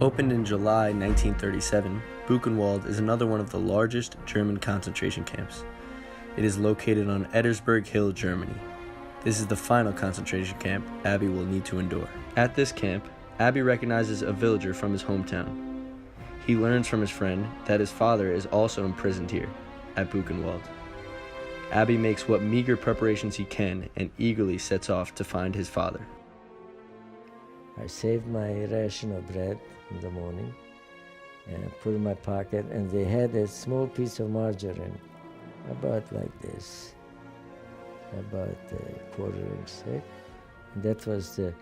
Opened in July 1937, Buchenwald is another one of the largest German concentration camps. It is located on Ettersberg Hill, Germany. This is the final concentration camp Abby will need to endure. At this camp, Abby recognizes a villager from his hometown. He learns from his friend that his father is also imprisoned here, at Buchenwald. Abby makes what meager preparations he can and eagerly sets off to find his father. I saved my ration of bread in the morning and put it in my pocket, and they had a small piece of margarine, about like this, about a quarter inch thick. And that was the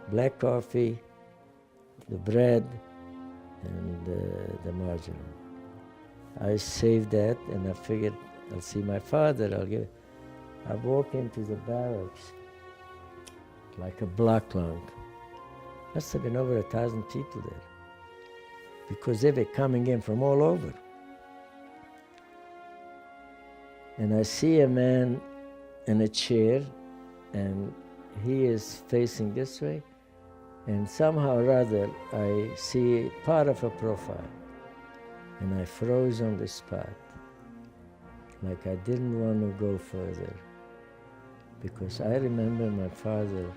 black coffee, the bread, and the margarine. I saved that, and I figured I'll see my father, I'll give it. I walk into the barracks like a block long. Must have been over 1,000 people there, because they were coming in from all over. And I see a man in a chair, and he is facing this way, and somehow or other I see part of a profile, and I froze on the spot, like I didn't want to go further, because I remember my father.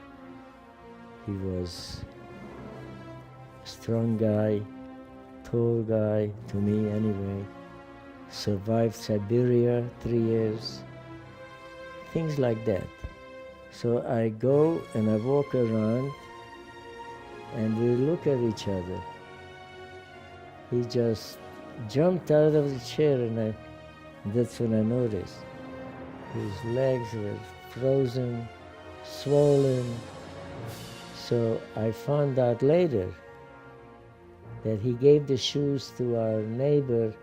He was a strong guy, tall guy, to me anyway, survived Siberia 3 years, things like that. So I go and I walk around, and we look at each other. He just jumped out of the chair, and that's when I noticed. His legs were frozen, swollen. So I found out later that he gave the shoes to our neighbor,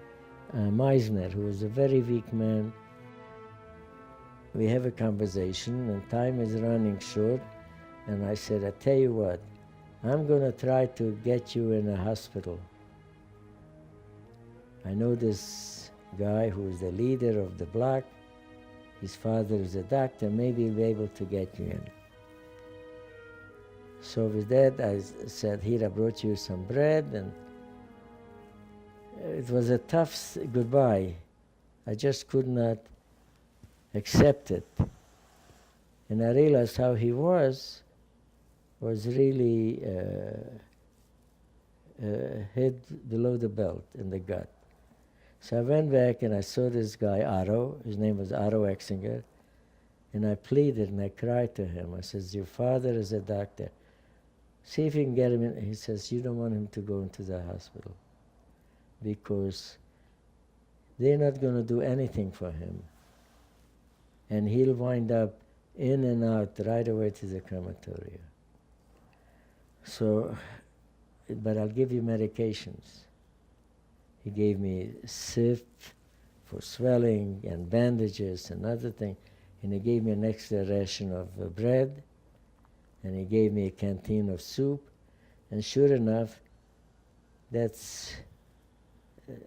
Meisner, who was a very weak man. We have a conversation, and time is running short, and I said, I tell you what, I'm going to try to get you in a hospital. I know this guy who is the leader of the block. His father is a doctor. Maybe he'll be able to get you in. So with that, I said, here, I brought you some bread, and it was a tough goodbye. I just could not accept it. And I realized how he was really head below the belt in the gut. So I went back and I saw this guy, Otto. His name was Otto Exinger. And I pleaded and I cried to him. I said, your father is a doctor. See if you can get him in. He says, you don't want him to go into the hospital because they're not going to do anything for him. And he'll wind up in and out right away to the crematorium. So, but I'll give you medications. He gave me Sif for swelling and bandages and other things. And he gave me an extra ration of bread. And he gave me a canteen of soup. And sure enough, that's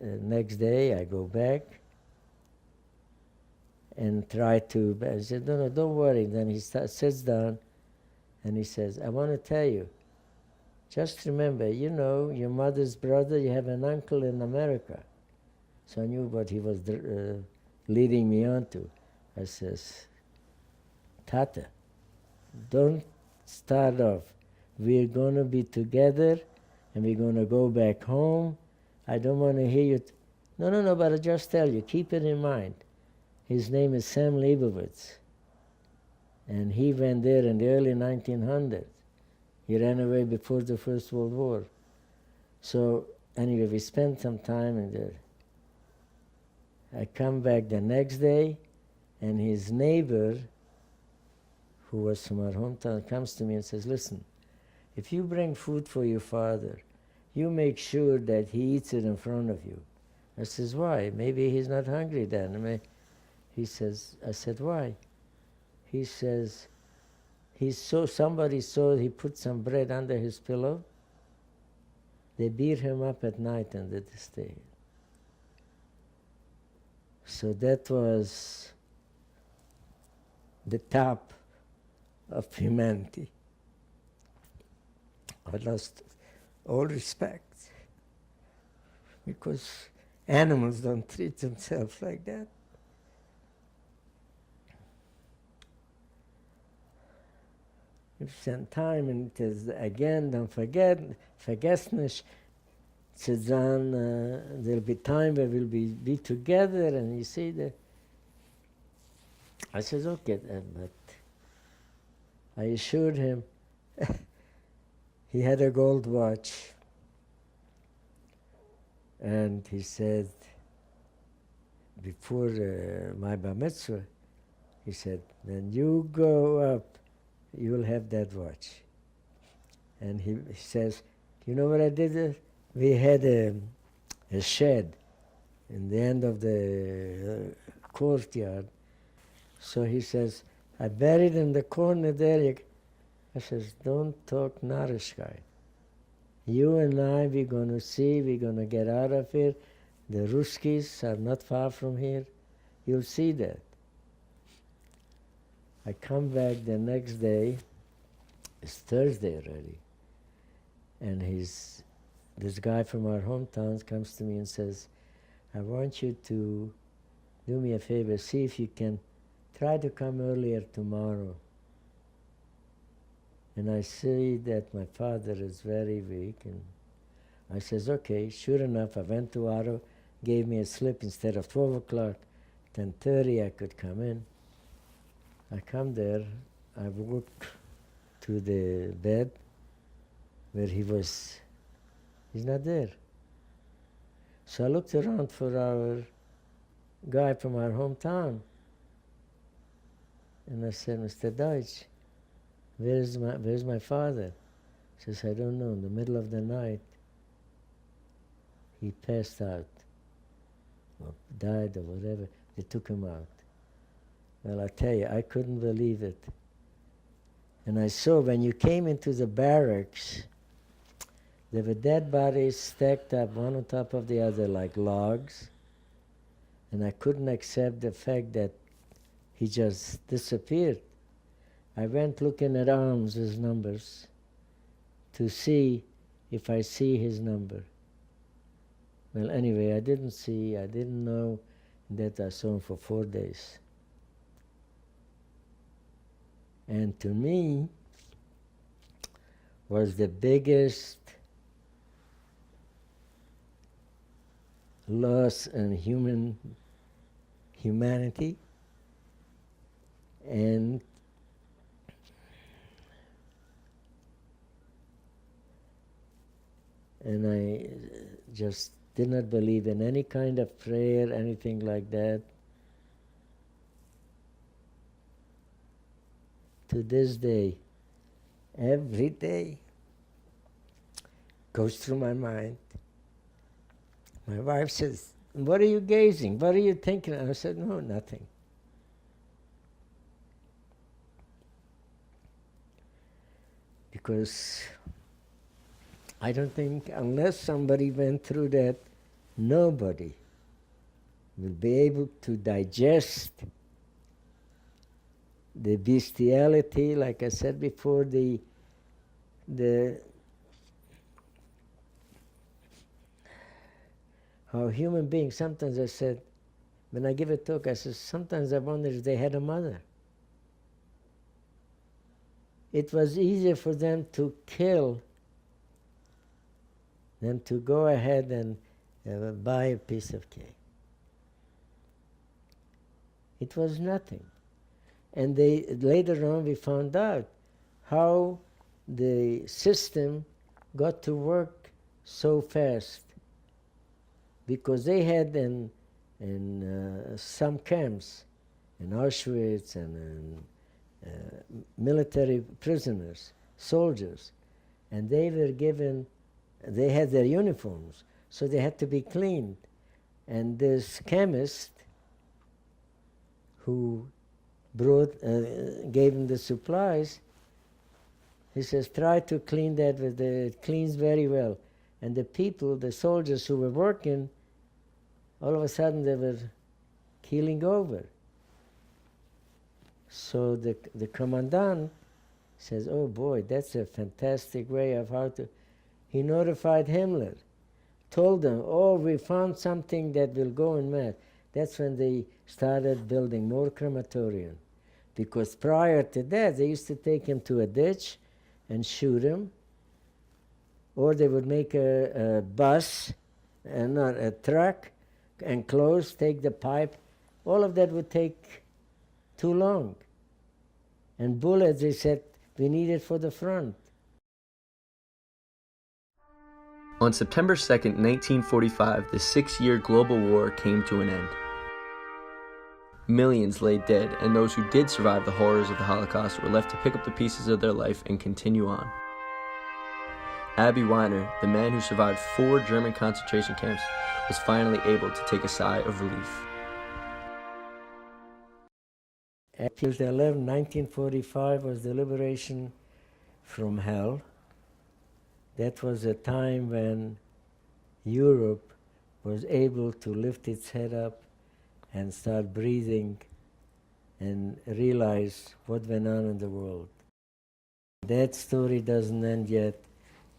next day I go back and try to, I said, no, don't worry. Then he sits down and he says, I want to tell you, just remember, you know, your mother's brother, you have an uncle in America. So I knew what he was leading me on to. I says, Tata, don't start off. We're going to be together and we're going to go back home. I don't want to hear you. No, but I just tell you, keep it in mind. His name is Sam Leibowitz. And he went there in the early 1900s. He ran away before the First World War. So anyway, we spent some time in there. I come back the next day, and his neighbor, who was from our hometown, comes to me and says, listen, if you bring food for your father, you make sure that he eats it in front of you. I says, why? Maybe he's not hungry then. He says, I said, why? He says, somebody saw he put some bread under his pillow. They beat him up at night and did this thing. So that was the top of humanity. I lost all respect. Because animals don't treat themselves like that. You spend time and it is, again, don't forget, vergessnish, then there'll be time where we'll be together, and you see that. I says, okay, but I assured him, he had a gold watch, and he said, before my bar mitzvah, he said, when you go up, you'll have that watch. And he says, you know what I did? We had a shed in the end of the courtyard. So he says, I buried in the corner there. I says, don't talk narishkeit. You and I, we're going to see, we're going to get out of here. The Ruskis are not far from here. You'll see that. I come back the next day, it's Thursday already, and this guy from our hometown comes to me and says, I want you to do me a favor, see if you can try to come earlier tomorrow. And I see that my father is very weak, and I says, okay, sure enough, I went to Aro, gave me a slip instead of 12 o'clock, 10:30 I could come in. I come there, I walk to the bed where he's not there. So I looked around for our guy from our hometown, and I said, Mr. Deutsch, where's my father? He says, I don't know, in the middle of the night, he passed out, or died or whatever, they took him out. Well, I tell you, I couldn't believe it. And I saw when you came into the barracks, there were dead bodies stacked up one on top of the other like logs. And I couldn't accept the fact that he just disappeared. I went looking at arms, his numbers, to see if I see his number. Well, anyway, I didn't know that I saw him for 4 days. And to me, was the biggest loss in humanity, and I just did not believe in any kind of prayer, anything like that. To this day, every day goes through my mind. My wife says, what are you gazing? What are you thinking? I said, no, nothing. Because I don't think, unless somebody went through that, nobody will be able to digest the bestiality, like I said before, the how human beings, sometimes I said, when I give a talk, I said, sometimes I wonder if they had a mother. It was easier for them to kill than to go ahead and buy a piece of cake. It was nothing. And later on we found out how the system got to work so fast, because they had in some camps, in Auschwitz and military prisoners, soldiers, and they had their uniforms, so they had to be cleaned. And this chemist who gave them the supplies, he says, try to clean that it cleans very well. And the people, the soldiers who were working, all of a sudden they were keeling over. So the commandant says, oh boy, that's a fantastic way of how to... he notified Himmler, told them, oh, we found something that will go in mass. That's when they started building more crematorium. Because prior to that, they used to take him to a ditch and shoot him, or they would make a bus, and not a truck, and close, take the pipe. All of that would take too long. And bullets, they said, we need it for the front. On September 2nd, 1945, the 6-year global war came to an end. Millions lay dead, and those who did survive the horrors of the Holocaust were left to pick up the pieces of their life and continue on. Abi Weiner, the man who survived 4 German concentration camps, was finally able to take a sigh of relief. April 11, 1945 was the liberation from hell. That was a time when Europe was able to lift its head up and start breathing and realize what went on in the world. That story doesn't end yet,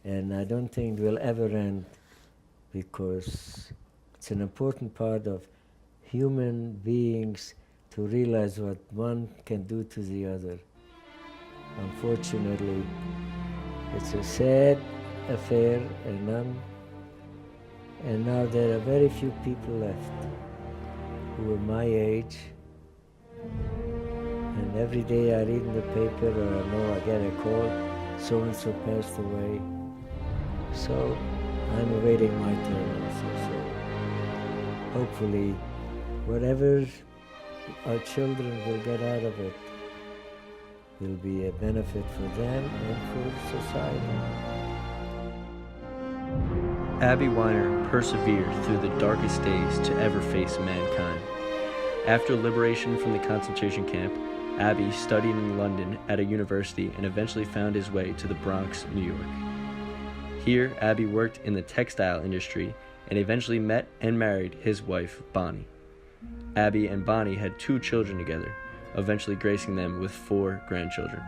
and I don't think it will ever end, because it's an important part of human beings to realize what one can do to the other. Unfortunately, it's a sad affair, and now there are very few people left who are my age. And every day I read in the paper, or I know I get a call, so-and-so passed away. So I'm awaiting my turn also. So hopefully whatever our children will get out of it will be a benefit for them and for society. Abi Weiner persevered through the darkest days to ever face mankind. After liberation from the concentration camp, Abi studied in London at a university and eventually found his way to the Bronx, New York. Here, Abi worked in the textile industry and eventually met and married his wife, Bonnie. Abi and Bonnie had 2 children together, eventually gracing them with 4 grandchildren.